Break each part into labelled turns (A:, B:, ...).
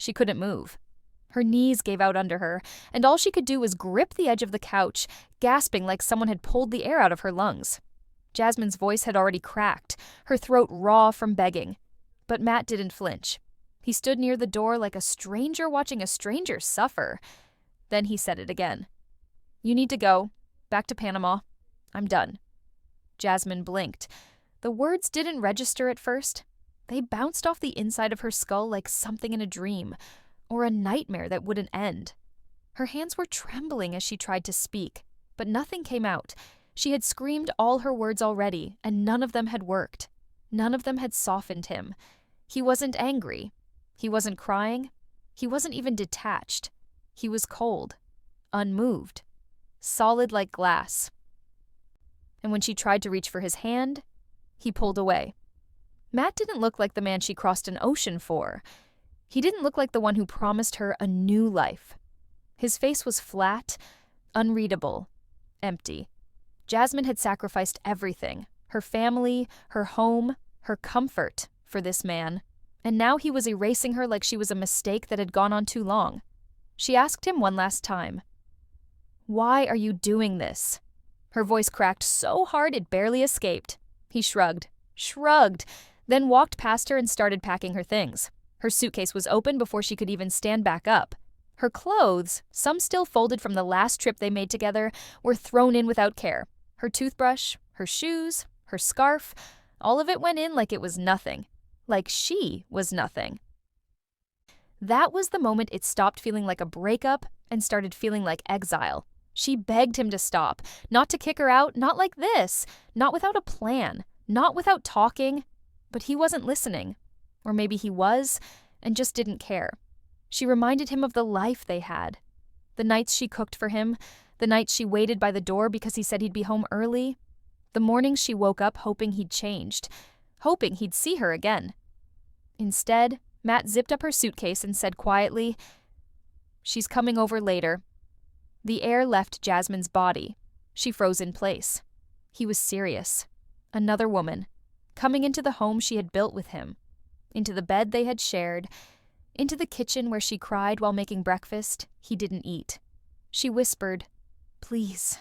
A: She couldn't move. Her knees gave out under her, and all she could do was grip the edge of the couch, gasping like someone had pulled the air out of her lungs. Jasmine's voice had already cracked, her throat raw from begging. But Matt didn't flinch. He stood near the door like a stranger watching a stranger suffer. Then he said it again. "You need to go. Back to Panama. I'm done." Jasmine blinked. The words didn't register at first. They bounced off the inside of her skull like something in a dream, or a nightmare that wouldn't end. Her hands were trembling as she tried to speak, but nothing came out. She had screamed all her words already, and none of them had worked. None of them had softened him. He wasn't angry. He wasn't crying. He wasn't even detached. He was cold, unmoved, solid like glass. And when she tried to reach for his hand, he pulled away. Matt didn't look like the man she crossed an ocean for. He didn't look like the one who promised her a new life. His face was flat, unreadable, empty. Jasmine had sacrificed everything, her family, her home, her comfort, for this man, and now he was erasing her like she was a mistake that had gone on too long. She asked him one last time, "Why are you doing this?" Her voice cracked so hard it barely escaped. He shrugged, then walked past her and started packing her things. Her suitcase was open before she could even stand back up. Her clothes, some still folded from the last trip they made together, were thrown in without care. Her toothbrush, her shoes, her scarf, all of it went in like it was nothing. Like she was nothing. That was the moment it stopped feeling like a breakup and started feeling like exile. She begged him to stop, not to kick her out, not like this, not without a plan, not without talking, but he wasn't listening. Or maybe he was, and just didn't care. She reminded him of the life they had. The nights she cooked for him, the nights she waited by the door because he said he'd be home early, the mornings she woke up hoping he'd changed, hoping he'd see her again. Instead, Matt zipped up her suitcase and said quietly, "She's coming over later." The air left Jasmine's body. She froze in place. He was serious. Another woman, coming into the home she had built with him, into the bed they had shared, into the kitchen where she cried while making breakfast he didn't eat. She whispered, "Please,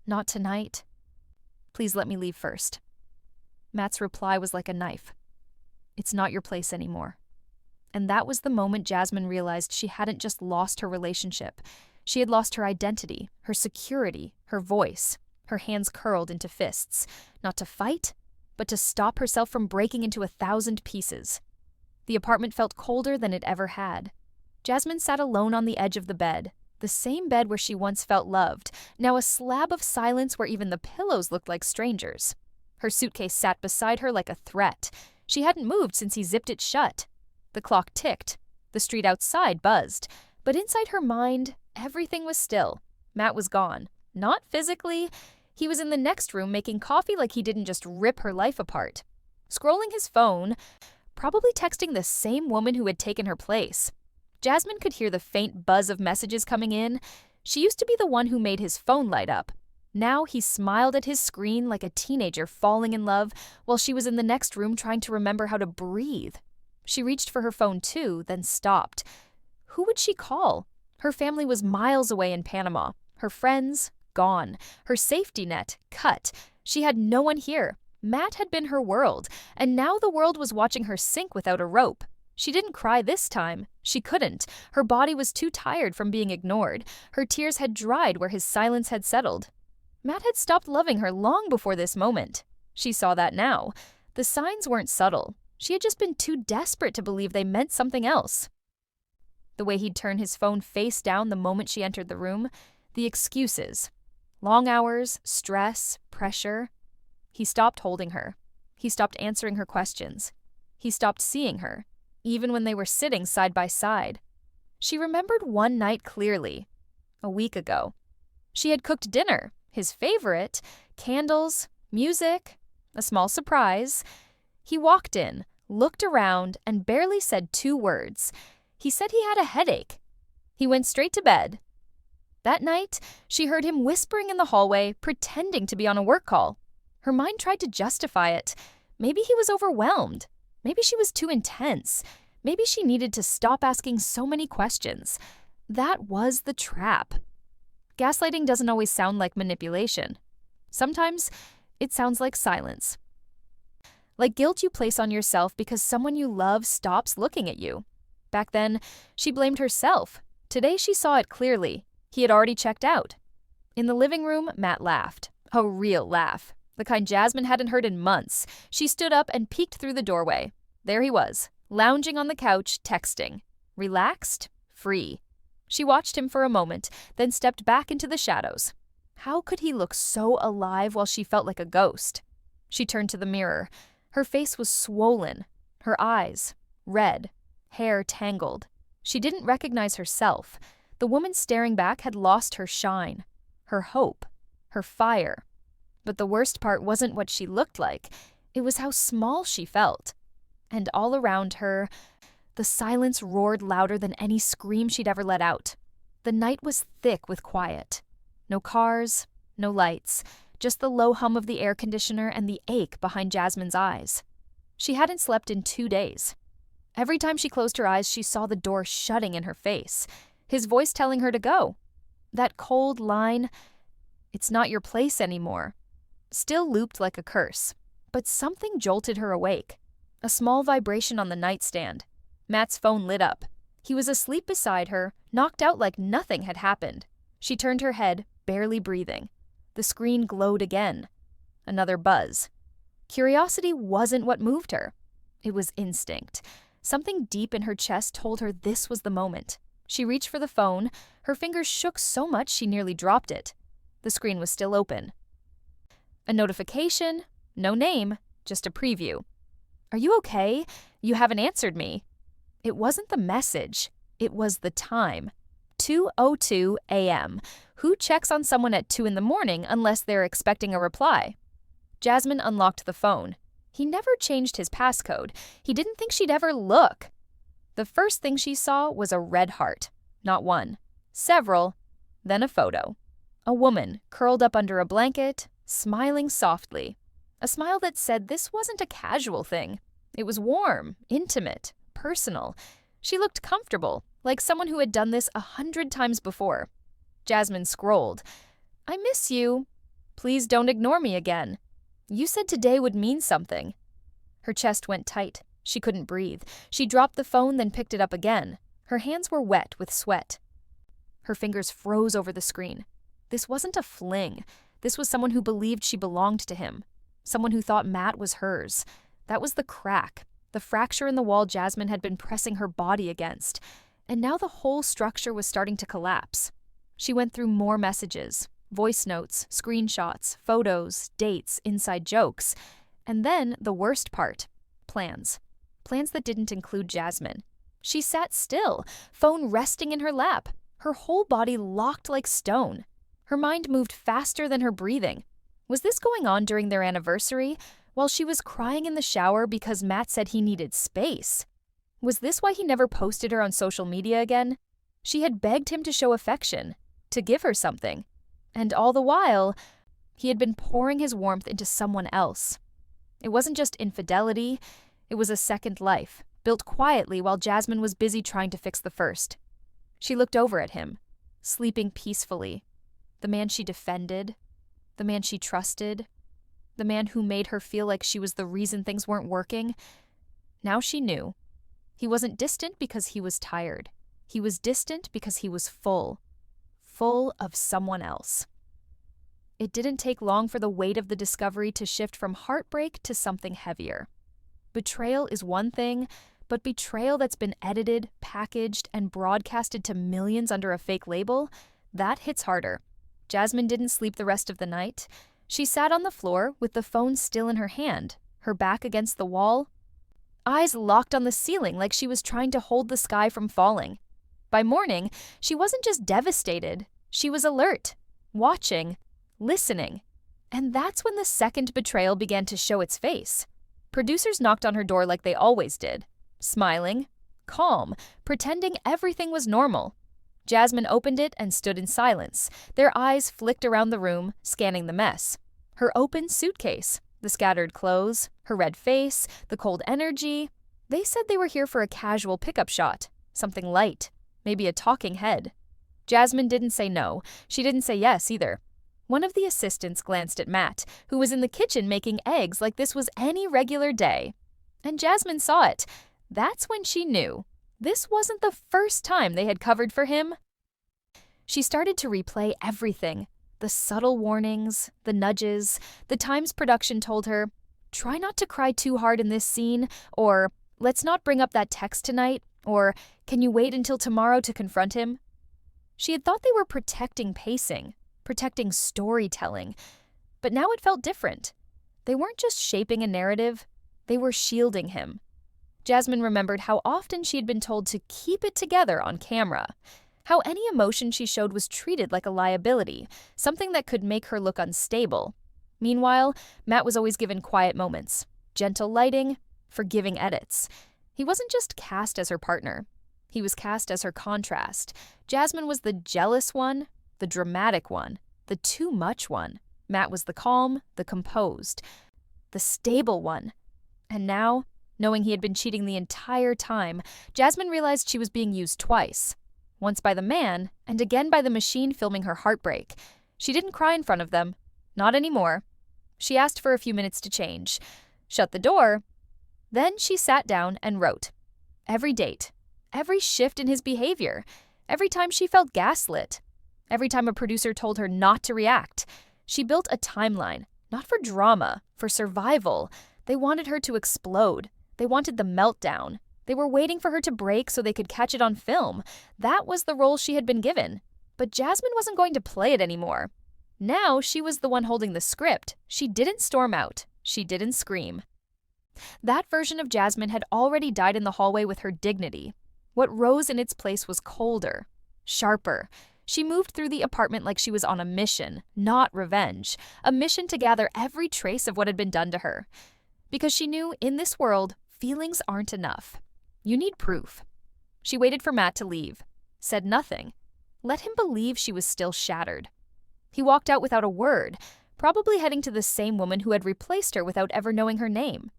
A: not tonight. Please let me leave first." Matt's reply was like a knife. "It's not your place anymore." And that was the moment Jasmine realized she hadn't just lost her relationship. She had lost her identity, her security, her voice. Her hands curled into fists, not to fight, but to stop herself from breaking into 1,000 pieces. The apartment felt colder than it ever had. Jasmine sat alone on the edge of the bed, the same bed where she once felt loved, now a slab of silence where even the pillows looked like strangers. Her suitcase sat beside her like a threat. She hadn't moved since he zipped it shut. The clock ticked. The street outside buzzed. But inside her mind, everything was still. Matt was gone. Not physically. He was in the next room making coffee like he didn't just rip her life apart. Scrolling his phone, probably texting the same woman who had taken her place. Jasmine could hear the faint buzz of messages coming in. She used to be the one who made his phone light up. Now he smiled at his screen like a teenager falling in love while she was in the next room trying to remember how to breathe. She reached for her phone too, then stopped. Who would she call? Her family was miles away in Panama. Her friends, gone. Her safety net, cut. She had no one here. Matt had been her world, and now the world was watching her sink without a rope. She didn't cry this time. She couldn't. Her body was too tired from being ignored. Her tears had dried where his silence had settled. Matt had stopped loving her long before this moment. She saw that now. The signs weren't subtle. She had just been too desperate to believe they meant something else. The way he'd turn his phone face down the moment she entered the room, the excuses. Long hours, stress, pressure. He stopped holding her. He stopped answering her questions. He stopped seeing her, even when they were sitting side by side. She remembered one night clearly, a week ago. She had cooked dinner, his favorite, candles, music, a small surprise. He walked in, looked around, and barely said 2 words. He said he had a headache. He went straight to bed. That night, she heard him whispering in the hallway, pretending to be on a work call. Her mind tried to justify it. Maybe he was overwhelmed. Maybe she was too intense. Maybe she needed to stop asking so many questions. That was the trap. Gaslighting doesn't always sound like manipulation. Sometimes it sounds like silence. Like guilt you place on yourself because someone you love stops looking at you. Back then, she blamed herself. Today she saw it clearly. He had already checked out. In the living room, Matt laughed. A real laugh. The kind Jasmine hadn't heard in months. She stood up and peeked through the doorway. There he was, lounging on the couch, texting. Relaxed, free. She watched him for a moment, then stepped back into the shadows. How could he look so alive while she felt like a ghost? She turned to the mirror. Her face was swollen. Her eyes, red. Hair tangled. She didn't recognize herself. The woman staring back had lost her shine, her hope, her fire. But the worst part wasn't what she looked like. It was how small she felt. And all around her, the silence roared louder than any scream she'd ever let out. The night was thick with quiet. No cars, no lights, just the low hum of the air conditioner and the ache behind Jasmine's eyes. She hadn't slept in 2 days. Every time she closed her eyes, she saw the door shutting in her face, his voice telling her to go. That cold line, "It's not your place anymore," still looped like a curse. But something jolted her awake. A small vibration on the nightstand. Matt's phone lit up. He was asleep beside her, knocked out like nothing had happened. She turned her head, barely breathing. The screen glowed again. Another buzz. Curiosity wasn't what moved her. It was instinct. Something deep in her chest told her this was the moment. She reached for the phone. Her fingers shook so much she nearly dropped it. The screen was still open. A notification, no name, just a preview. "Are you okay? You haven't answered me." It wasn't the message. It was the time. 2:02 a.m. Who checks on someone at 2 in the morning unless they're expecting a reply? Jasmine unlocked the phone. He never changed his passcode. He didn't think she'd ever look. The first thing she saw was a red heart. Not one. Several. Then a photo. A woman, curled up under a blanket, smiling softly. A smile that said this wasn't a casual thing. It was warm, intimate, personal. She looked comfortable, like someone who had done this 100 times before. Jasmine scrolled. "I miss you. Please don't ignore me again. You said today would mean something." Her chest went tight. She couldn't breathe. She dropped the phone, then picked it up again. Her hands were wet with sweat. Her fingers froze over the screen. This wasn't a fling. This was someone who believed she belonged to him. Someone who thought Matt was hers. That was the crack, the fracture in the wall Jasmine had been pressing her body against. And now the whole structure was starting to collapse. She went through more messages, voice notes, screenshots, photos, dates, inside jokes. And then the worst part, plans. Plans that didn't include Jasmine. She sat still, phone resting in her lap, her whole body locked like stone. Her mind moved faster than her breathing. Was this going on during their anniversary, while she was crying in the shower because Matt said he needed space? Was this why he never posted her on social media again? She had begged him to show affection, to give her something. And all the while, he had been pouring his warmth into someone else. It wasn't just infidelity, it was a second life, built quietly while Jasmine was busy trying to fix the first. She looked over at him, sleeping peacefully. The man she defended, the man she trusted, the man who made her feel like she was the reason things weren't working. Now she knew. He wasn't distant because he was tired. He was distant because he was full of someone else. It didn't take long for the weight of the discovery to shift from heartbreak to something heavier. Betrayal is one thing, but betrayal that's been edited, packaged, and broadcasted to millions under a fake label, that hits harder. Jasmine didn't sleep the rest of the night. She sat on the floor with the phone still in her hand, her back against the wall, eyes locked on the ceiling like she was trying to hold the sky from falling. By morning, she wasn't just devastated. She was alert, watching, listening. And that's when the second betrayal began to show its face. Producers knocked on her door like they always did, smiling, calm, pretending everything was normal. Jasmine opened it and stood in silence. Their eyes flicked around the room, scanning the mess. Her open suitcase, the scattered clothes, her red face, the cold energy. They said they were here for a casual pickup shot, something light, maybe a talking head. Jasmine didn't say no. She didn't say yes either. One of the assistants glanced at Matt, who was in the kitchen making eggs like this was any regular day. And Jasmine saw it. That's when she knew. This wasn't the first time they had covered for him. She started to replay everything. The subtle warnings, the nudges, the times production told her, try not to cry too hard in this scene, or let's not bring up that text tonight, or can you wait until tomorrow to confront him? She had thought they were protecting pacing, protecting storytelling, but now it felt different. They weren't just shaping a narrative, they were shielding him. Jasmine remembered how often she had been told to keep it together on camera, how any emotion she showed was treated like a liability, something that could make her look unstable. Meanwhile, Matt was always given quiet moments, gentle lighting, forgiving edits. He wasn't just cast as her partner. He was cast as her contrast. Jasmine was the jealous one, the dramatic one, the too much one. Matt was the calm, the composed, the stable one. And now, knowing he had been cheating the entire time, Jasmine realized she was being used twice. Once by the man, and again by the machine filming her heartbreak. She didn't cry in front of them. Not anymore. She asked for a few minutes to change, shut the door. Then she sat down and wrote. Every date, every shift in his behavior, every time she felt gaslit, every time a producer told her not to react. She built a timeline, not for drama, for survival. They wanted her to explode. They wanted the meltdown. They were waiting for her to break so they could catch it on film. That was the role she had been given. But Jasmine wasn't going to play it anymore. Now she was the one holding the script. She didn't storm out. She didn't scream. That version of Jasmine had already died in the hallway with her dignity. What rose in its place was colder, sharper. She moved through the apartment like she was on a mission, not revenge. A mission to gather every trace of what had been done to her. Because she knew, in this world, feelings aren't enough. You need proof. She waited for Matt to leave, said nothing, let him believe she was still shattered. He walked out without a word, probably heading to the same woman who had replaced her without ever knowing her name.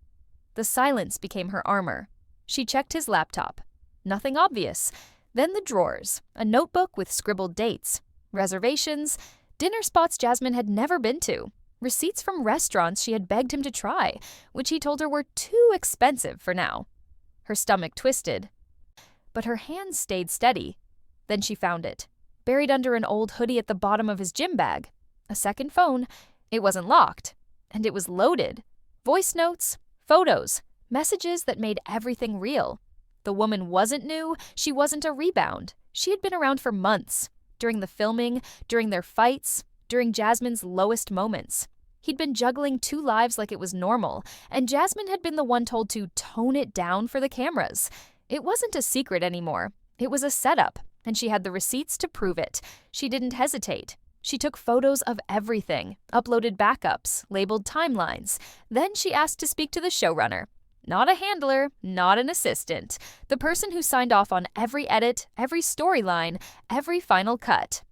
A: The silence became her armor. She checked his laptop. Nothing obvious. Then the drawers, a notebook with scribbled dates, reservations, dinner spots Jasmine had never been to, receipts from restaurants she had begged him to try, which he told her were too expensive for now. Her stomach twisted, but her hands stayed steady. Then she found it, buried under an old hoodie at the bottom of his gym bag. A second phone. It wasn't locked, and it was loaded. Voice notes, photos, messages that made everything real. The woman wasn't new. She wasn't a rebound. She had been around for months, during the filming, during their fights, during Jasmine's lowest moments. He'd been juggling two lives like it was normal, and Jasmine had been the one told to tone it down for the cameras. It wasn't a secret anymore. It was a setup, and she had the receipts to prove it. She didn't hesitate. She took photos of everything, uploaded backups, labeled timelines. Then she asked to speak to the showrunner. Not a handler, not an assistant. The person who signed off on every edit, every storyline, every final cut.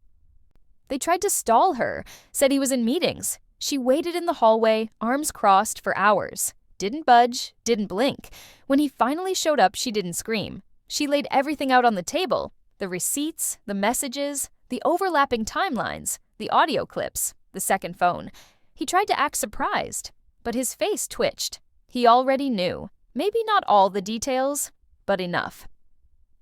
A: They tried to stall her, said he was in meetings. She waited in the hallway, arms crossed, for hours. Didn't budge, didn't blink. When he finally showed up, she didn't scream. She laid everything out on the table. The receipts, the messages, the overlapping timelines, the audio clips, the second phone. He tried to act surprised, but his face twitched. He already knew. Maybe not all the details, but enough.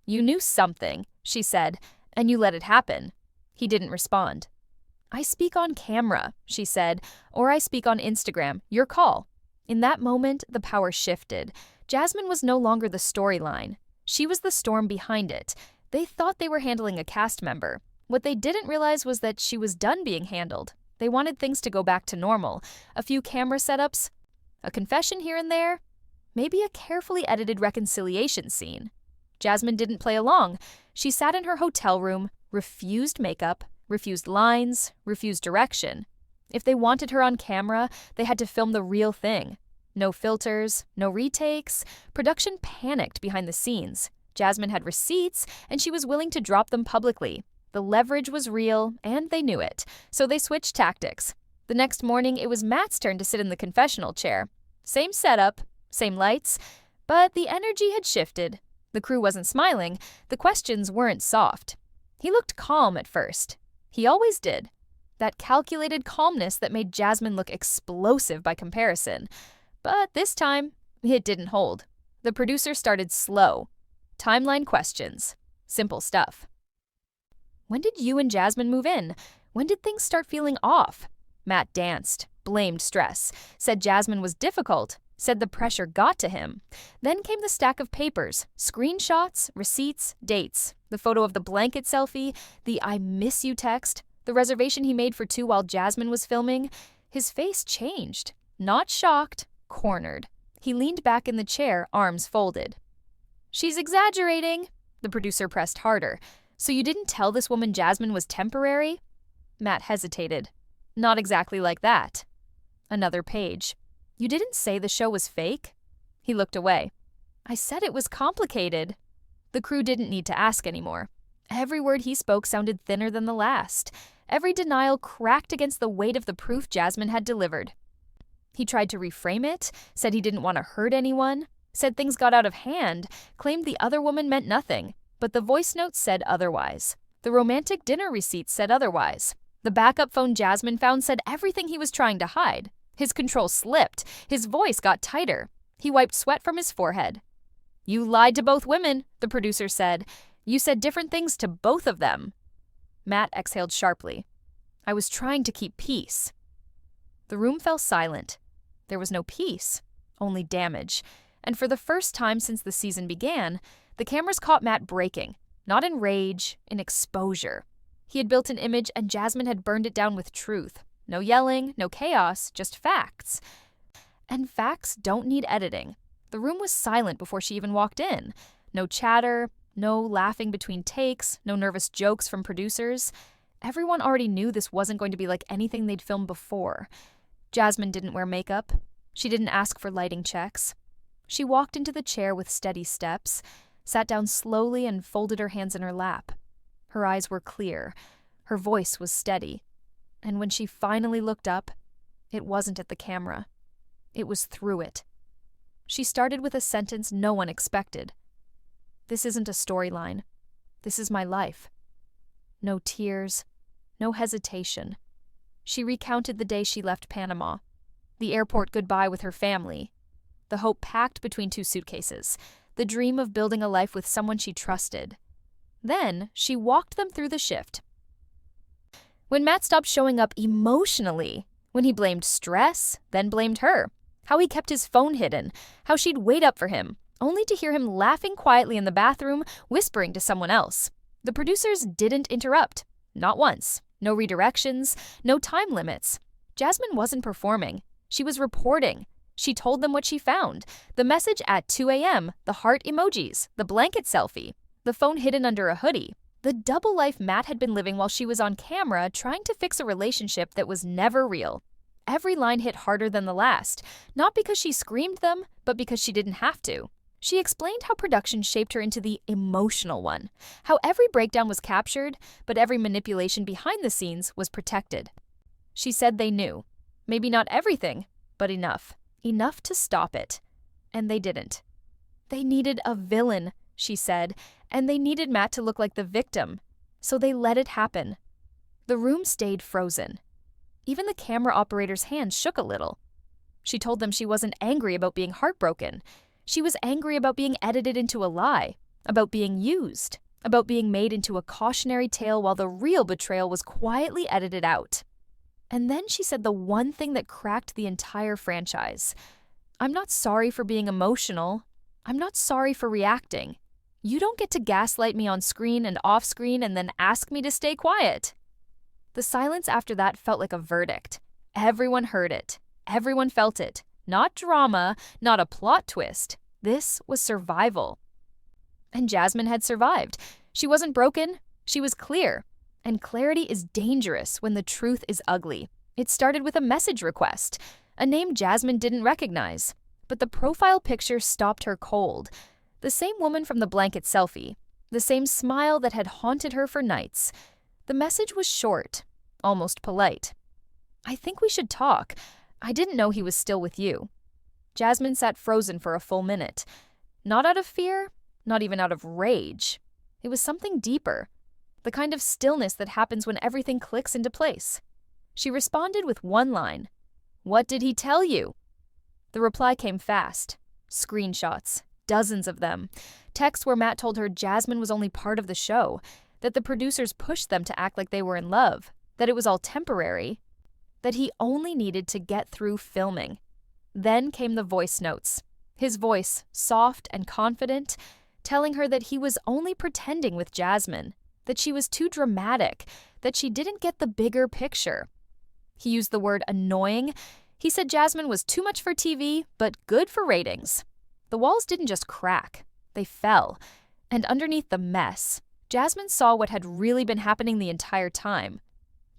A: You knew something, she said, and you let it happen. He didn't respond. I speak on camera, she said, or I speak on Instagram. Your call. In that moment, the power shifted. Jasmine was no longer the storyline. She was the storm behind it. They thought they were handling a cast member. What they didn't realize was that she was done being handled. They wanted things to go back to normal. A few camera setups, a confession here and there, maybe a carefully edited reconciliation scene. Jasmine didn't play along. She sat in her hotel room, refused makeup, refused lines, refused direction. If they wanted her on camera, they had to film the real thing. No filters, no retakes. Production panicked behind the scenes. Jasmine had receipts, and she was willing to drop them publicly. The leverage was real, and they knew it, so they switched tactics. The next morning, it was Matt's turn to sit in the confessional chair. Same setup, same lights, But the energy had shifted. The crew wasn't smiling. The questions weren't soft. He looked calm at first. He always did. That calculated calmness that made Jasmine look explosive by comparison. But this time, it didn't hold. The producer started slow. Timeline questions. Simple stuff. When did you and Jasmine move in? When did things start feeling off? Matt danced, blamed stress, said Jasmine was difficult, said the pressure got to him. Then came the stack of papers, screenshots, receipts, dates, the photo of the blanket selfie, the I miss you text, the reservation he made for 2 while Jasmine was filming. His face changed. Not shocked, cornered. He leaned back in the chair, arms folded. She's exaggerating. The producer pressed harder. So you didn't tell this woman Jasmine was temporary? Matt hesitated. Not exactly like that. Another page. You didn't say the show was fake? He looked away. I said it was complicated. The crew didn't need to ask anymore. Every word he spoke sounded thinner than the last. Every denial cracked against the weight of the proof Jasmine had delivered. He tried to reframe it, said he didn't want to hurt anyone, said things got out of hand, claimed the other woman meant nothing, but the voice notes said otherwise. The romantic dinner receipts said otherwise. The backup phone Jasmine found said everything he was trying to hide. His control slipped. His voice got tighter. He wiped sweat from his forehead. You lied to both women, the producer said. You said different things to both of them. Matt exhaled sharply. I was trying to keep peace. The room fell silent. There was no peace, only damage. And for the first time since the season began, the cameras caught Matt breaking, not in rage, in exposure. He had built an image and Jasmine had burned it down with truth. No yelling, no chaos, just facts. And facts don't need editing. The room was silent before she even walked in. No chatter, no laughing between takes, no nervous jokes from producers. Everyone already knew this wasn't going to be like anything they'd filmed before. Jasmine didn't wear makeup. She didn't ask for lighting checks. She walked into the chair with steady steps, sat down slowly and folded her hands in her lap. Her eyes were clear. Her voice was steady. And when she finally looked up, it wasn't at the camera. It was through it. She started with a sentence no one expected. This isn't a storyline. This is my life. No tears, no hesitation. She recounted the day she left Panama, the airport goodbye with her family, the hope packed between 2 suitcases, the dream of building a life with someone she trusted. Then she walked them through the shift. When Matt stopped showing up emotionally, when he blamed stress, then blamed her, how he kept his phone hidden, how she'd wait up for him, only to hear him laughing quietly in the bathroom, whispering to someone else. The producers didn't interrupt. Not once. No redirections, no time limits. Jasmine wasn't performing. She was reporting. She told them what she found. The message at 2 a.m., the heart emojis, the blanket selfie, the phone hidden under a hoodie. The double life Matt had been living while she was on camera trying to fix a relationship that was never real. Every line hit harder than the last, not because she screamed them, but because she didn't have to. She explained how production shaped her into the emotional one, how every breakdown was captured, but every manipulation behind the scenes was protected. She said they knew. Maybe not everything, but enough. Enough to stop it. And they didn't. They needed a villain, she said, and they needed Matt to look like the victim. So they let it happen. The room stayed frozen. Even the camera operator's hands shook a little. She told them she wasn't angry about being heartbroken. She was angry about being edited into a lie, about being used, about being made into a cautionary tale while the real betrayal was quietly edited out. And then she said the one thing that cracked the entire franchise. I'm not sorry for being emotional. I'm not sorry for reacting. You don't get to gaslight me on screen and off screen and then ask me to stay quiet. The silence after that felt like a verdict. Everyone heard it. Everyone felt it. Not drama, not a plot twist. This was survival. And Jasmine had survived. She wasn't broken. She was clear. And clarity is dangerous when the truth is ugly. It started with a message request, a name Jasmine didn't recognize. But the profile picture stopped her cold. The same woman from the blanket selfie. The same smile that had haunted her for nights. The message was short, almost polite. I think we should talk. I didn't know he was still with you. Jasmine sat frozen for a full minute. Not out of fear, not even out of rage. It was something deeper, the kind of stillness that happens when everything clicks into place. She responded with one line. "What did he tell you?" The reply came fast. Screenshots, dozens of them. Texts where Matt told her Jasmine was only part of the show, that the producers pushed them to act like they were in love, that it was all temporary, that he only needed to get through filming. Then came the voice notes. His voice, soft and confident, telling her that he was only pretending with Jasmine, that she was too dramatic, that she didn't get the bigger picture. He used the word annoying. He said Jasmine was too much for TV, but good for ratings. The walls didn't just crack, they fell. And underneath the mess, Jasmine saw what had really been happening the entire time.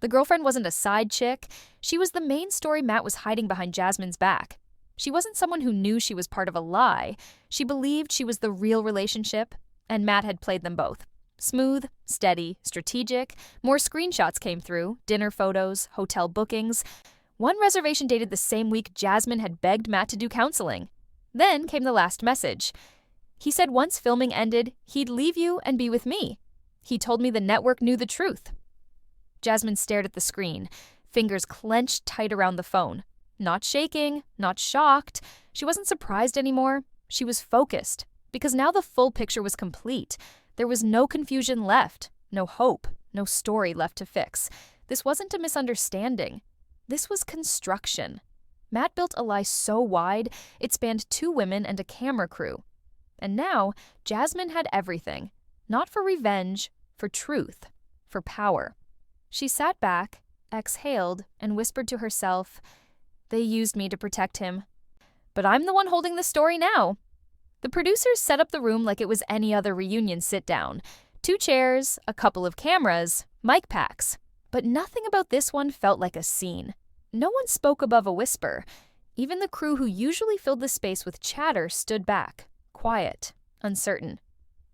A: The girlfriend wasn't a side chick. She was the main story Matt was hiding behind Jasmine's back. She wasn't someone who knew she was part of a lie. She believed she was the real relationship, and Matt had played them both. Smooth, steady, strategic. More screenshots came through, dinner photos, hotel bookings. One reservation dated the same week Jasmine had begged Matt to do counseling. Then came the last message. He said once filming ended, he'd leave you and be with me. He told me the network knew the truth. Jasmine stared at the screen, fingers clenched tight around the phone. Not shaking, not shocked. She wasn't surprised anymore. She was focused, because now the full picture was complete. There was no confusion left, no hope, no story left to fix. This wasn't a misunderstanding. This was construction. Matt built a lie so wide, it spanned 2 women and a camera crew. And now, Jasmine had everything. Not for revenge, for truth, for power. She sat back, exhaled, and whispered to herself, "They used me to protect him. But I'm the one holding the story now." The producers set up the room like it was any other reunion sit-down. 2 chairs, a couple of cameras, mic packs. But nothing about this one felt like a scene. No one spoke above a whisper. Even the crew who usually filled the space with chatter stood back, quiet, uncertain.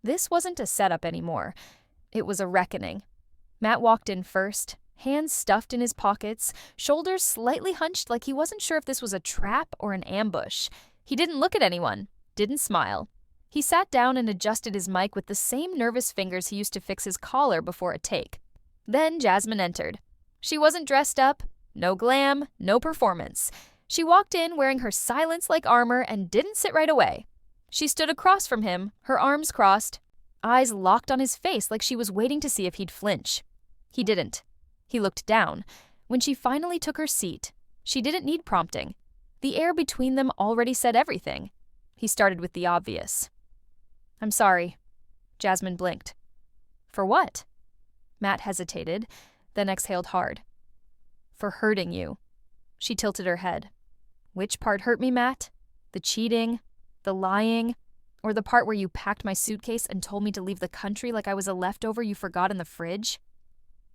A: This wasn't a setup anymore. It was a reckoning. Matt walked in first, hands stuffed in his pockets, shoulders slightly hunched like he wasn't sure if this was a trap or an ambush. He didn't look at anyone, didn't smile. He sat down and adjusted his mic with the same nervous fingers he used to fix his collar before a take. Then Jasmine entered. She wasn't dressed up, no glam, no performance. She walked in wearing her silence like armor and didn't sit right away. She stood across from him, her arms crossed, eyes locked on his face like she was waiting to see if he'd flinch. He didn't. He looked down. When she finally took her seat, she didn't need prompting. The air between them already said everything. He started with the obvious. "I'm sorry." Jasmine blinked. "For what?" Matt hesitated, then exhaled hard. "For hurting you." She tilted her head. "Which part hurt me, Matt? The cheating? The lying? Or the part where you packed my suitcase and told me to leave the country like I was a leftover you forgot in the fridge?"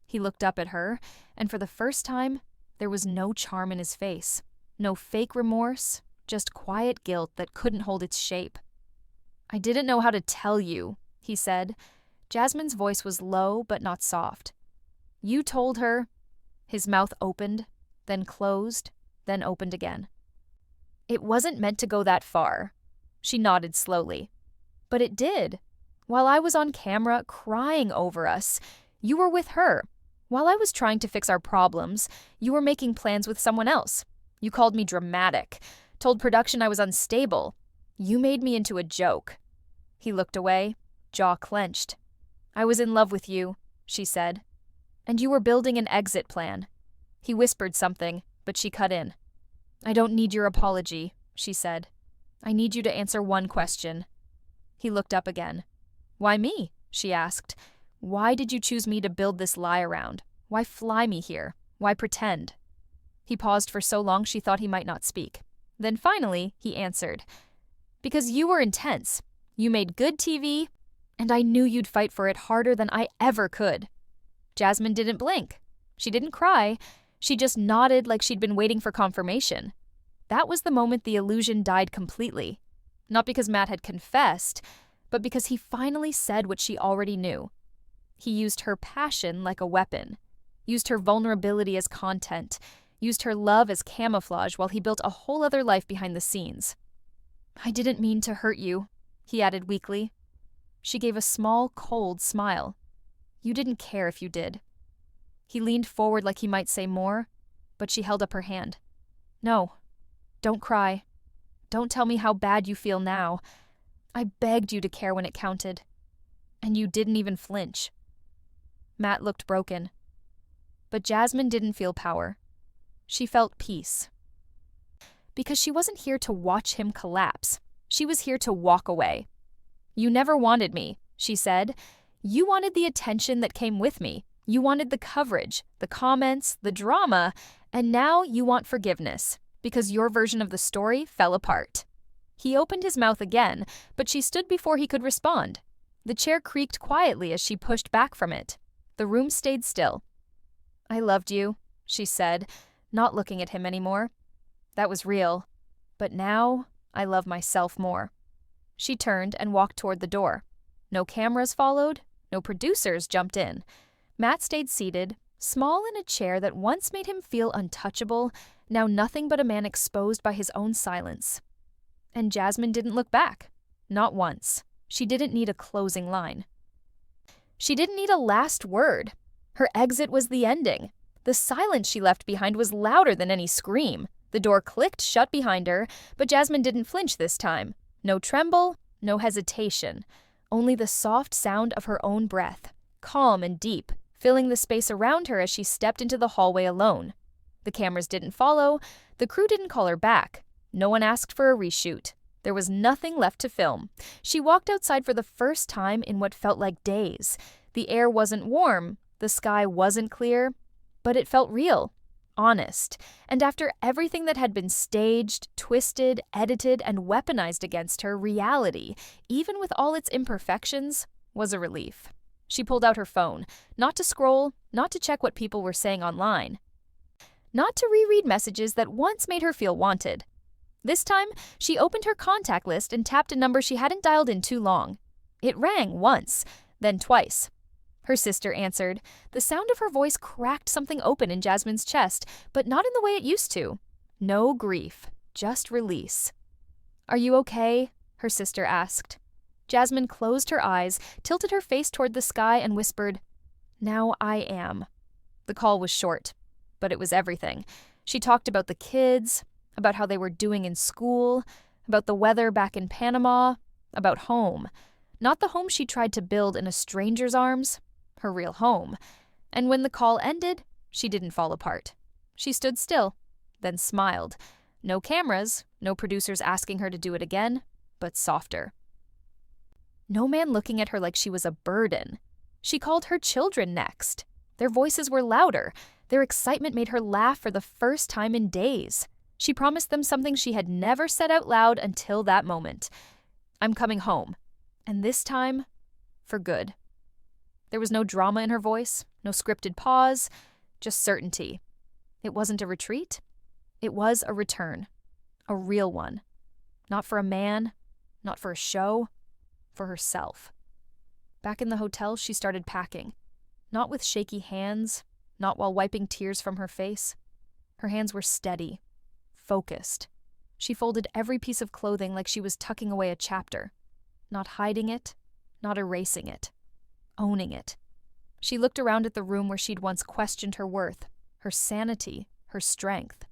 A: He looked up at her, and for the first time, there was no charm in his face. No fake remorse, just quiet guilt that couldn't hold its shape. "I didn't know how to tell you," he said. Jasmine's voice was low but not soft. "You told her." His mouth opened, then closed, then opened again. "It wasn't meant to go that far." She nodded slowly. "But it did. While I was on camera crying over us, you were with her. While I was trying to fix our problems, you were making plans with someone else. You called me dramatic, told production I was unstable. You made me into a joke." He looked away, jaw clenched. "I was in love with you," she said. "And you were building an exit plan." He whispered something, but she cut in. "I don't need your apology," she said. "I need you to answer one question." He looked up again. "Why me?" she asked. "Why did you choose me to build this lie around? Why fly me here? Why pretend?" He paused for so long she thought he might not speak. Then finally, he answered. "Because you were intense. You made good TV, and I knew you'd fight for it harder than I ever could." Jasmine didn't blink. She didn't cry. She just nodded like she'd been waiting for confirmation. That was the moment the illusion died completely. Not because Matt had confessed, but because he finally said what she already knew. He used her passion like a weapon, used her vulnerability as content, used her love as camouflage while he built a whole other life behind the scenes. "I didn't mean to hurt you," he added weakly. She gave a small, cold smile. You didn't care if you did. He leaned forward like he might say more, but she held up her hand. No, don't cry. Don't tell me how bad you feel now. I begged you to care when it counted. And you didn't even flinch. Matt looked broken. But Jasmine didn't feel power. She felt peace. Because she wasn't here to watch him collapse. She was here to walk away. You never wanted me, she said. You wanted the attention that came with me. You wanted the coverage, the comments, the drama, and now you want forgiveness, because your version of the story fell apart. He opened his mouth again, but she stood before he could respond. The chair creaked quietly as she pushed back from it. The room stayed still. I loved you, she said, not looking at him anymore. That was real. But now, I love myself more. She turned and walked toward the door. No cameras followed, no producers jumped in. Matt stayed seated, small in a chair that once made him feel untouchable, now nothing but a man exposed by his own silence. And Jasmine didn't look back. Not once. She didn't need a closing line. She didn't need a last word. Her exit was the ending. The silence she left behind was louder than any scream. The door clicked shut behind her, but Jasmine didn't flinch this time. No tremble, no hesitation. Only the soft sound of her own breath, calm and deep, filling the space around her as she stepped into the hallway alone. The cameras didn't follow. The crew didn't call her back. No one asked for a reshoot. There was nothing left to film. She walked outside for the first time in what felt like days. The air wasn't warm, the sky wasn't clear, but it felt real, honest. And after everything that had been staged, twisted, edited, and weaponized against her, reality, even with all its imperfections, was a relief. She pulled out her phone, not to scroll, not to check what people were saying online, not to reread messages that once made her feel wanted. This time, she opened her contact list and tapped a number she hadn't dialed in too long. It rang once, then twice. Her sister answered. The sound of her voice cracked something open in Jasmine's chest, but not in the way it used to. No grief, just release. Are you okay? Her sister asked. Jasmine closed her eyes, tilted her face toward the sky, and whispered, Now I am. The call was short, but it was everything. She talked about the kids, about how they were doing in school, about the weather back in Panama, about home. Not the home she tried to build in a stranger's arms, her real home. And when the call ended, she didn't fall apart. She stood still, then smiled. No cameras, no producers asking her to do it again, but softer. No man looking at her like she was a burden. She called her children next. Their voices were louder. Their excitement made her laugh for the first time in days. She promised them something she had never said out loud until that moment. I'm coming home. And this time, for good. There was no drama in her voice, no scripted pause, just certainty. It wasn't a retreat. It was a return. A real one. Not for a man, not for a show, for herself. Back in the hotel, she started packing. Not with shaky hands, not while wiping tears from her face. Her hands were steady, focused. She folded every piece of clothing like she was tucking away a chapter. Not hiding it, not erasing it. Owning it. She looked around at the room where she'd once questioned her worth, her sanity, her strength.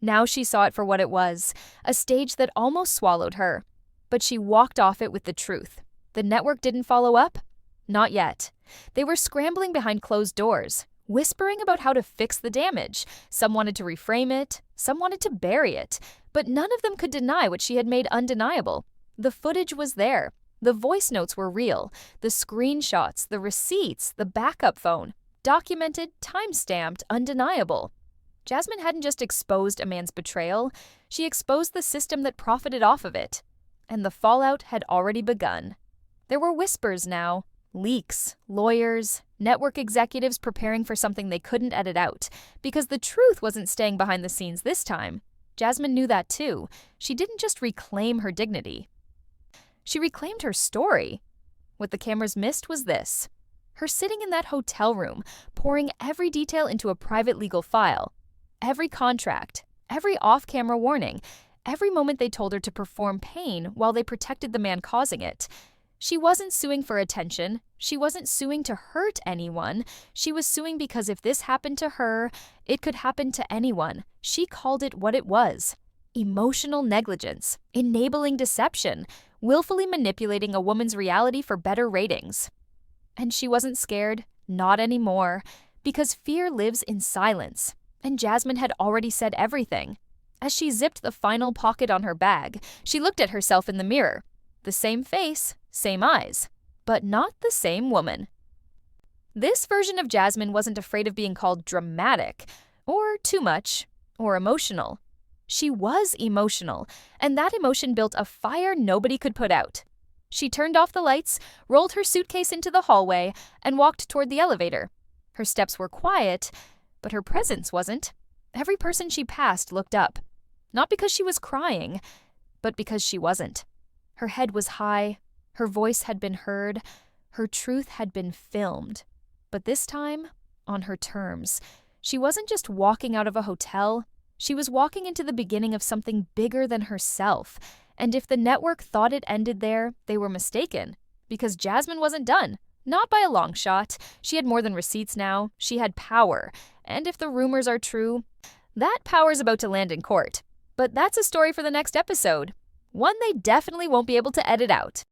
A: Now she saw it for what it was, a stage that almost swallowed her. But she walked off it with the truth. The network didn't follow up? Not yet. They were scrambling behind closed doors, whispering about how to fix the damage. Some wanted to reframe it, some wanted to bury it, but none of them could deny what she had made undeniable. The footage was there. The voice notes were real. The screenshots, the receipts, the backup phone. Documented, time-stamped, undeniable. Jasmine hadn't just exposed a man's betrayal, she exposed the system that profited off of it. And the fallout had already begun. There were whispers now, leaks, lawyers, network executives preparing for something they couldn't edit out, because the truth wasn't staying behind the scenes this time. Jasmine knew that too. She didn't just reclaim her dignity. She reclaimed her story. What the cameras missed was this. Her sitting in that hotel room, pouring every detail into a private legal file. Every contract, every off-camera warning, every moment they told her to perform pain while they protected the man causing it. She wasn't suing for attention. She wasn't suing to hurt anyone. She was suing because if this happened to her, it could happen to anyone. She called it what it was: emotional negligence, enabling deception, willfully manipulating a woman's reality for better ratings. And she wasn't scared, not anymore, because fear lives in silence. And Jasmine had already said everything. As she zipped the final pocket on her bag, she looked at herself in the mirror. The same face, same eyes, but not the same woman. This version of Jasmine wasn't afraid of being called dramatic, or too much, or emotional. She was emotional, and that emotion built a fire nobody could put out. She turned off the lights, rolled her suitcase into the hallway, and walked toward the elevator. Her steps were quiet, but her presence wasn't. Every person she passed looked up. Not because she was crying, but because she wasn't. Her head was high, her voice had been heard, her truth had been filmed. But this time, on her terms. She wasn't just walking out of a hotel, she was walking into the beginning of something bigger than herself. And if the network thought it ended there, they were mistaken. Because Jasmine wasn't done. Not by a long shot. She had more than receipts now. She had power. And if the rumors are true, that power's about to land in court. But that's a story for the next episode. One they definitely won't be able to edit out.